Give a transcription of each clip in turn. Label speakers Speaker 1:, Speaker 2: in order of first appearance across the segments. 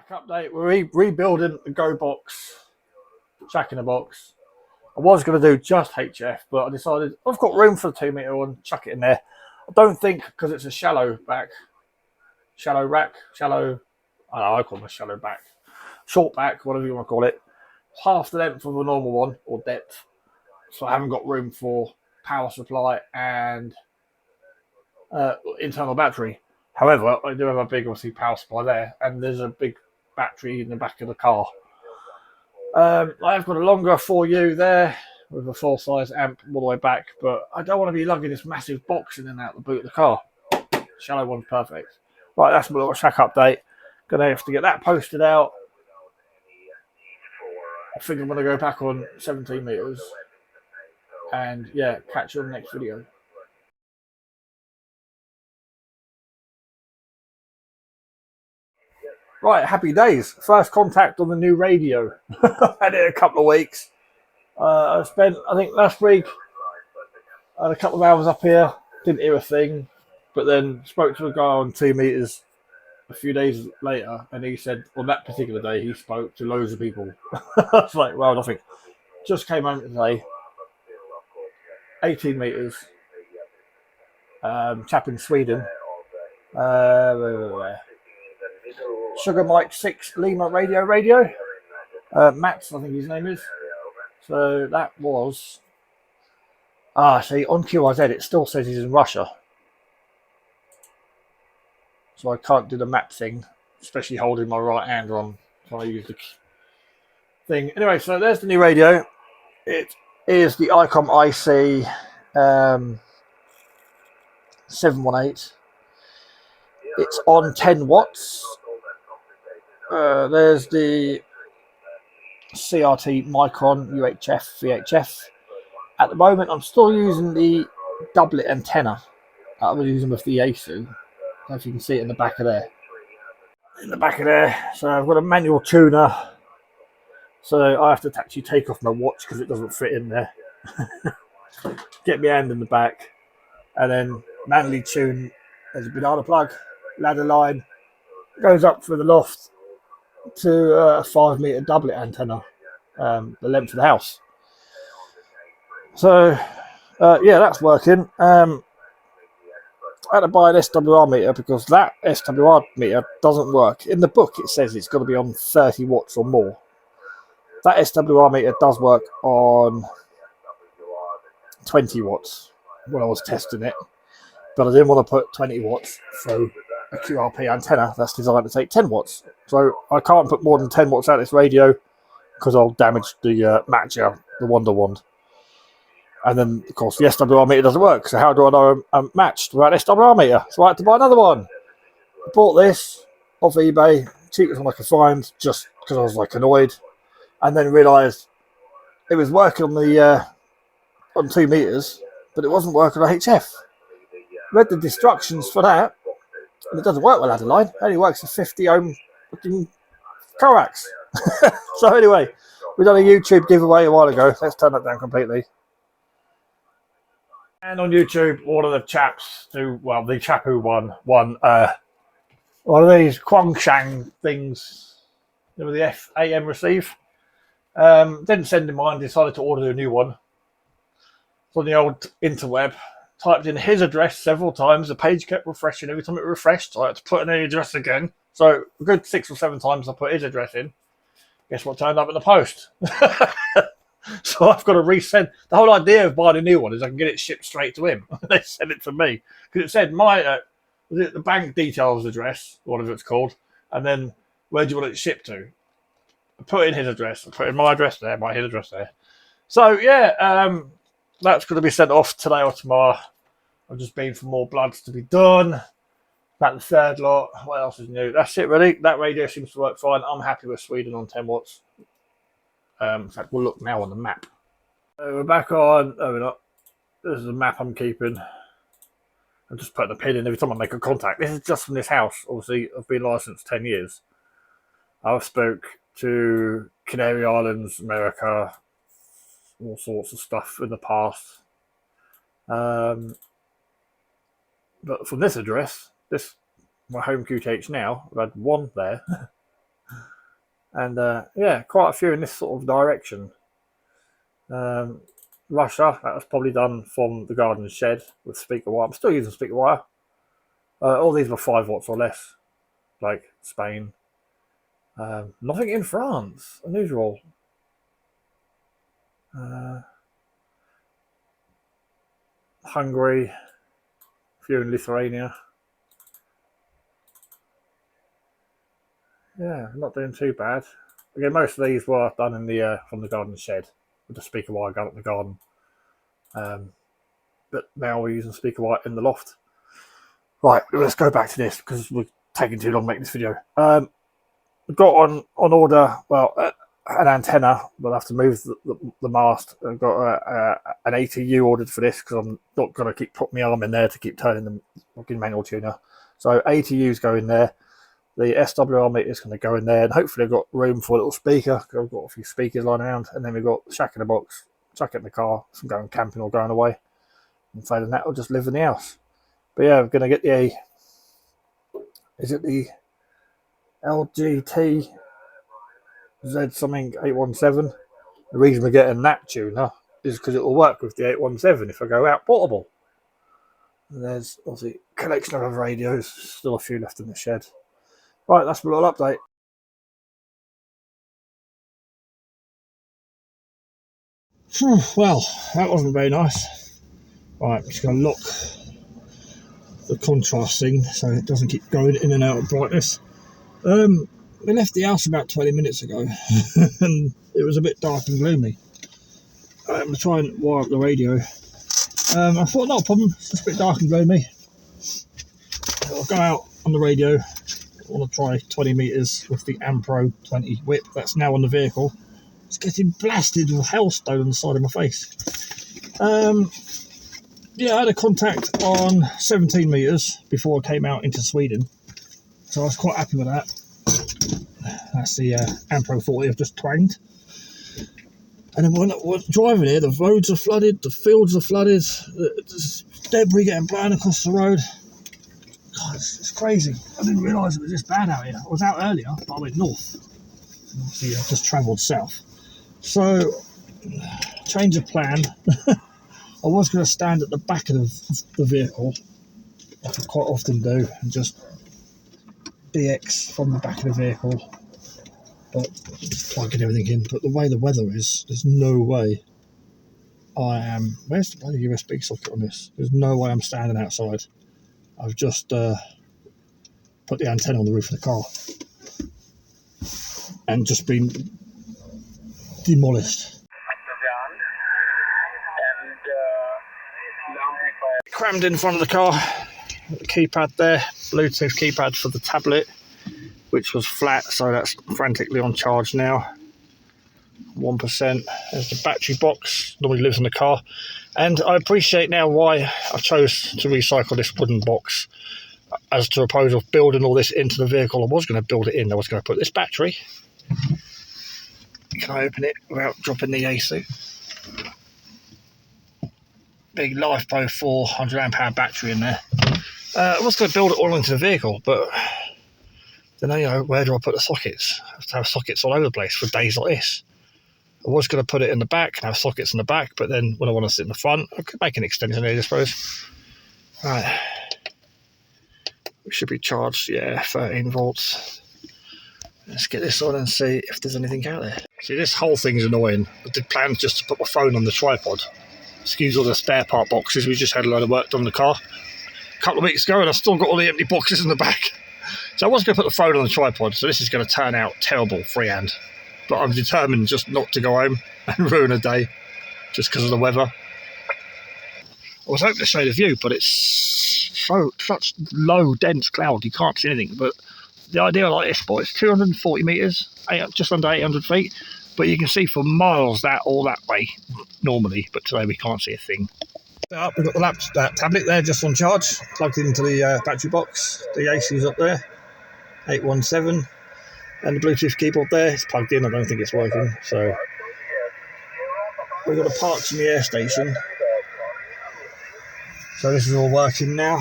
Speaker 1: Shack update. We're rebuilding the gobox, shack in a box. I was going to do just HF, but I decided I've got room for the 2 metre one, chuck it in there. I don't think, because it's a shallow rack, I don't know, I call them a shallow back, short back, whatever you want to call it, half the length of a normal one, or depth. So I haven't got room for power supply and internal battery. However, I do have a big, obviously, power supply there, and there's a big battery in the back of the car. I've got a longer 4U there with a full size amp all the way back, but I don't want to be lugging this massive box in and out the boot of the car. Shallow one's perfect. Right, that's my little shack update. Gonna have to get that posted out. I think I'm gonna go back on 17 metres. And yeah, catch you on the next video. Right, happy days. First contact on the new radio. I've had it a couple of weeks. I spent, I think last week, I had a couple of hours up here, didn't hear a thing, but then spoke to a guy on 2 metres a few days later, and he said on that particular day he spoke to loads of people. I was like, well, nothing. Just came home today, 18 metres, chap in Sweden. Sugar Mike 6 Lima radio. Max, I think his name is. So that was... see, on QRZ it still says he's in Russia. So I can't do the map thing, especially holding my right hand on trying to use the thing. Anyway, so there's the new radio. It is the icom IC 718. It's on 10 watts. There's the CRT micron UHF VHF. At the moment, I'm still using the doublet antenna that I was using with the Yaesu. I don't know if you can see it in the back of there. So I've got a manual tuner. So I have to actually take off my watch because it doesn't fit in there. Get my hand in the back. And then manually tune. There's a banana plug, ladder line. Goes up through the loft to a 5 metre doublet antenna. The length of the house. So yeah, that's working. I had to buy an SWR meter because that SWR meter doesn't work. In the book it says it's got to be on 30 watts or more. That SWR meter does work on 20 watts when I was testing it, but I didn't want to put 20 watts through a QRP antenna that's designed to take 10 watts. So I can't put more than 10 watts out of this radio because I'll damage the matcher, the Wonder Wand. And then, of course, the SWR meter doesn't work. So how do I know I'm matched without an SWR meter? So I had to buy another one. I bought this off eBay, cheapest one I could find, just because I was like annoyed. And then realised it was working on the on 2 metres, but it wasn't working on HF. Read the instructions for that, and it doesn't work with ladder line. It only works at 50 ohm fucking coax. So anyway, we done a YouTube giveaway a while ago. Let's turn that down completely. And on YouTube, one of the chaps the chap who won one of these Kwangshan things with the FAM receive. Didn't send him mine, decided to order a new one. On the old interweb, typed in his address several times. The page kept refreshing. Every time it refreshed, I had to put in the address again. So a good 6 or 7 times I put his address in. Guess what turned up in the post? So I've got to resend. The whole idea of buying a new one is I can get it shipped straight to him. They send it to me because it said my was it the bank details address, whatever it's called, and then where do you want it shipped to? I put in his address. I put in my address there, his address there. So yeah, that's going to be sent off today or tomorrow. I've just been for more bloods to be done. About the third lot. What else is new? That's it, really. That radio seems to work fine. I'm happy with Sweden on 10 watts. In fact, we'll look now on the map. So we're back on. Oh, we're not. This is the map I'm keeping. I'm just putting a pin in every time I make a contact. This is just from this house. Obviously, I've been licensed 10 years. I've spoke to Canary Islands, America, all sorts of stuff in the past. But from this address, my home QTH now, I've had one there. And yeah, quite a few in this sort of direction. Russia, that was probably done from the garden shed with speaker wire. I'm still using speaker wire. All these were 5 watts or less, like Spain. Nothing in France, unusual. Hungary, a few in Lithuania. Yeah, not doing too bad. Again, most of these were done in the from the garden shed with the speaker wire going up the garden. But now we're using speaker wire in the loft. Right, let's go back to this because we're taking too long making this video. We've got on order, well, an antenna. We'll have to move the mast. I've got an ATU ordered for this because I'm not going to keep putting my arm in there to keep turning the fucking manual tuner. So ATU's go in there. The SWR meter is going to go in there, and hopefully I've got room for a little speaker. I've got a few speakers lying around, and then we've got the shack in the box, chuck it in the car, if I'm going camping or going away. And failing that, I'll just live in the house. But yeah, I'm going to get the is it the LGT Z something 817? The reason we're getting that tuner is because it will work with the 817 if I go out portable. And there's obviously a collection of other radios, still a few left in the shed. Right, that's my little update. Well, that wasn't very nice. Right, I'm just going to lock the contrast thing so it doesn't keep going in and out of brightness. We left the house about 20 minutes ago and it was a bit dark and gloomy. I'm going to try and wire up the radio. I thought, not a problem, it's just a bit dark and gloomy. I'll go out on the radio. I want to try 20 metres with the Ampro 20 whip that's now on the vehicle. It's getting blasted with hailstone on the side of my face. Yeah, I had a contact on 17 metres before I came out into Sweden, so I was quite happy with that. That's the Ampro 40 I've just twanged. And then when I was driving here, the roads are flooded, the fields are flooded, there's debris getting blown across the road. God, it's crazy. I didn't realise it was this bad out here. I was out earlier, but I went north. Obviously, I just travelled south. So, change of plan. I was going to stand at the back of the vehicle, like I quite often do, and just DX from the back of the vehicle, but just plugging everything in. But the way the weather is, there's no way I am. Where's the bloody USB socket on this? There's no way I'm standing outside. I've just put the antenna on the roof of the car and just been demolished. Crammed in front of the car, the keypad there, Bluetooth keypad for the tablet, which was flat, so that's frantically on charge now. 1%. There's the battery box, normally lives in the car. And I appreciate now why I chose to recycle this wooden box as to opposed of building all this into the vehicle. I was going to build it in. I was going to put this battery. Can I open it without dropping the AC? Big LifePro 400 amp hour battery in there. I was going to build it all into the vehicle, but then, you know, where do I put the sockets? I have to have sockets all over the place for days like this. I was going to put it in the back and have sockets in the back, but then when I want to sit in the front, I could make an extension here, I suppose. Right. We should be charged, yeah, 13 volts. Let's get this on and see if there's anything out there. See, this whole thing's annoying. I did plan just to put my phone on the tripod. Excuse all the spare part boxes. We just had a load of work done on the car a couple of weeks ago, and I've still got all the empty boxes in the back. So I was going to put the phone on the tripod, so this is going to turn out terrible freehand. But I'm determined just not to go home and ruin a day just because of the weather. I was hoping to show the view, but it's such low, dense cloud, you can't see anything. But the idea I like this spot, it's 240 metres, just under 800 feet, but you can see for miles all that way normally, but today we can't see a thing. We've got the tablet there just on charge, plugged into the battery box. The AC's up there, 817, and the Bluetooth keyboard there, it's plugged in. I don't think it's working, so we've got a park in the air station. So this is all working now.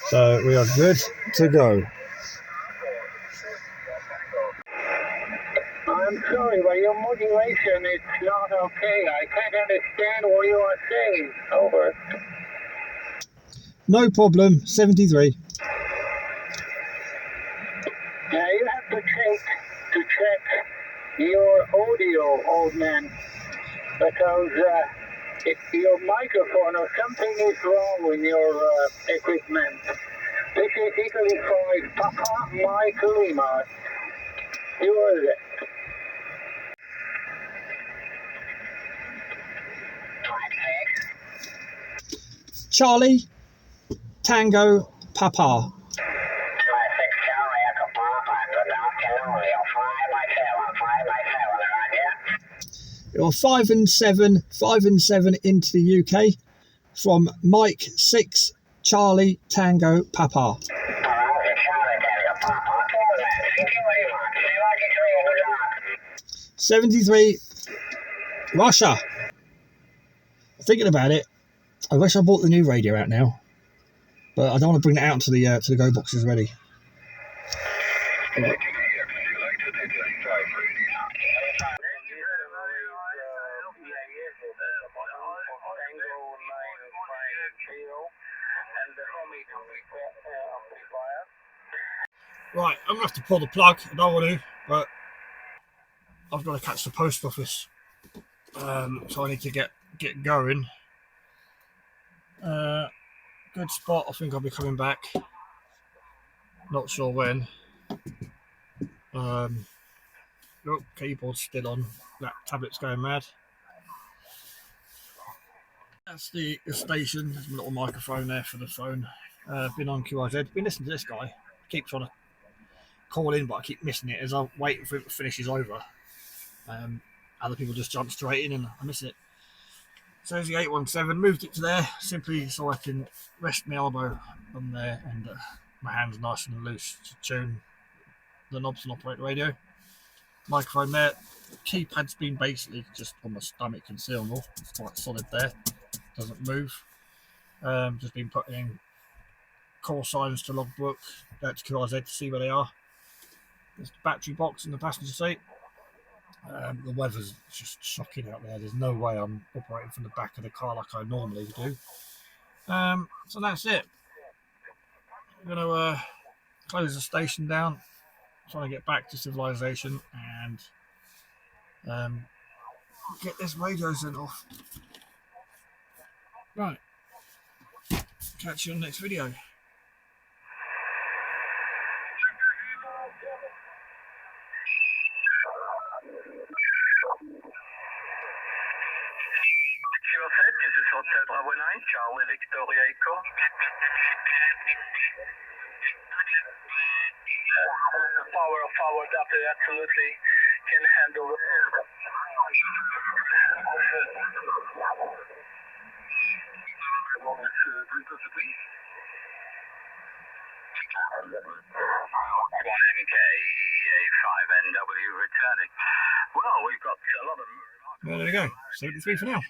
Speaker 1: So we are good to go.
Speaker 2: I'm sorry, but your modulation is not okay. I can't understand what you are saying. Over.
Speaker 1: No problem. 73.
Speaker 2: Now you have to check your audio, old man, because if your microphone or something is wrong with your equipment. This is Italy 5, Papa Mike Lima. You heard it.
Speaker 1: Charlie, Tango, Papa. You're 5 and 7 into the UK from Mike 6 Charlie Tango Papa. 73 Russia. Thinking about it, I wish I bought the new radio out now, but I don't want to bring it out to the go boxes ready. Right, I'm gonna have to pull the plug. I don't want to, but I've got to catch the post office, so I need to get going. Good spot. I think I'll be coming back. Not sure when. Look, keyboard's still on. That tablet's going mad. That's the station. There's a little microphone there for the phone. Been on QRZ. Been listening to this guy. Keep trying to call in, but I keep missing it as I'm waiting for it to finish is over. Other people just jump straight in and I miss it. So there's the 817. Moved it to there simply so I can rest my elbow on there and my hand's nice and loose to tune the knobs and operate the radio. Microphone there. Keypad's been basically just on my stomach concealable. It's quite solid there. Doesn't move. Just been putting in call signs to logbook, to QRZ to see where they are. There's the battery box in the passenger seat. The weather's just shocking out there. There's no way I'm operating from the back of the car like I normally do. So that's it. I'm going to close the station down, trying to get back to civilization and get this radio sent off. Right. Catch you on the next video.
Speaker 2: This is Hotel Bravo 9, Charlie Victoria Echo. The power of our adapter absolutely can handle it. Frequency, please. 1MK EA5NW returning. Well, we've got a lot of...
Speaker 1: Well, there we go. 73 for now.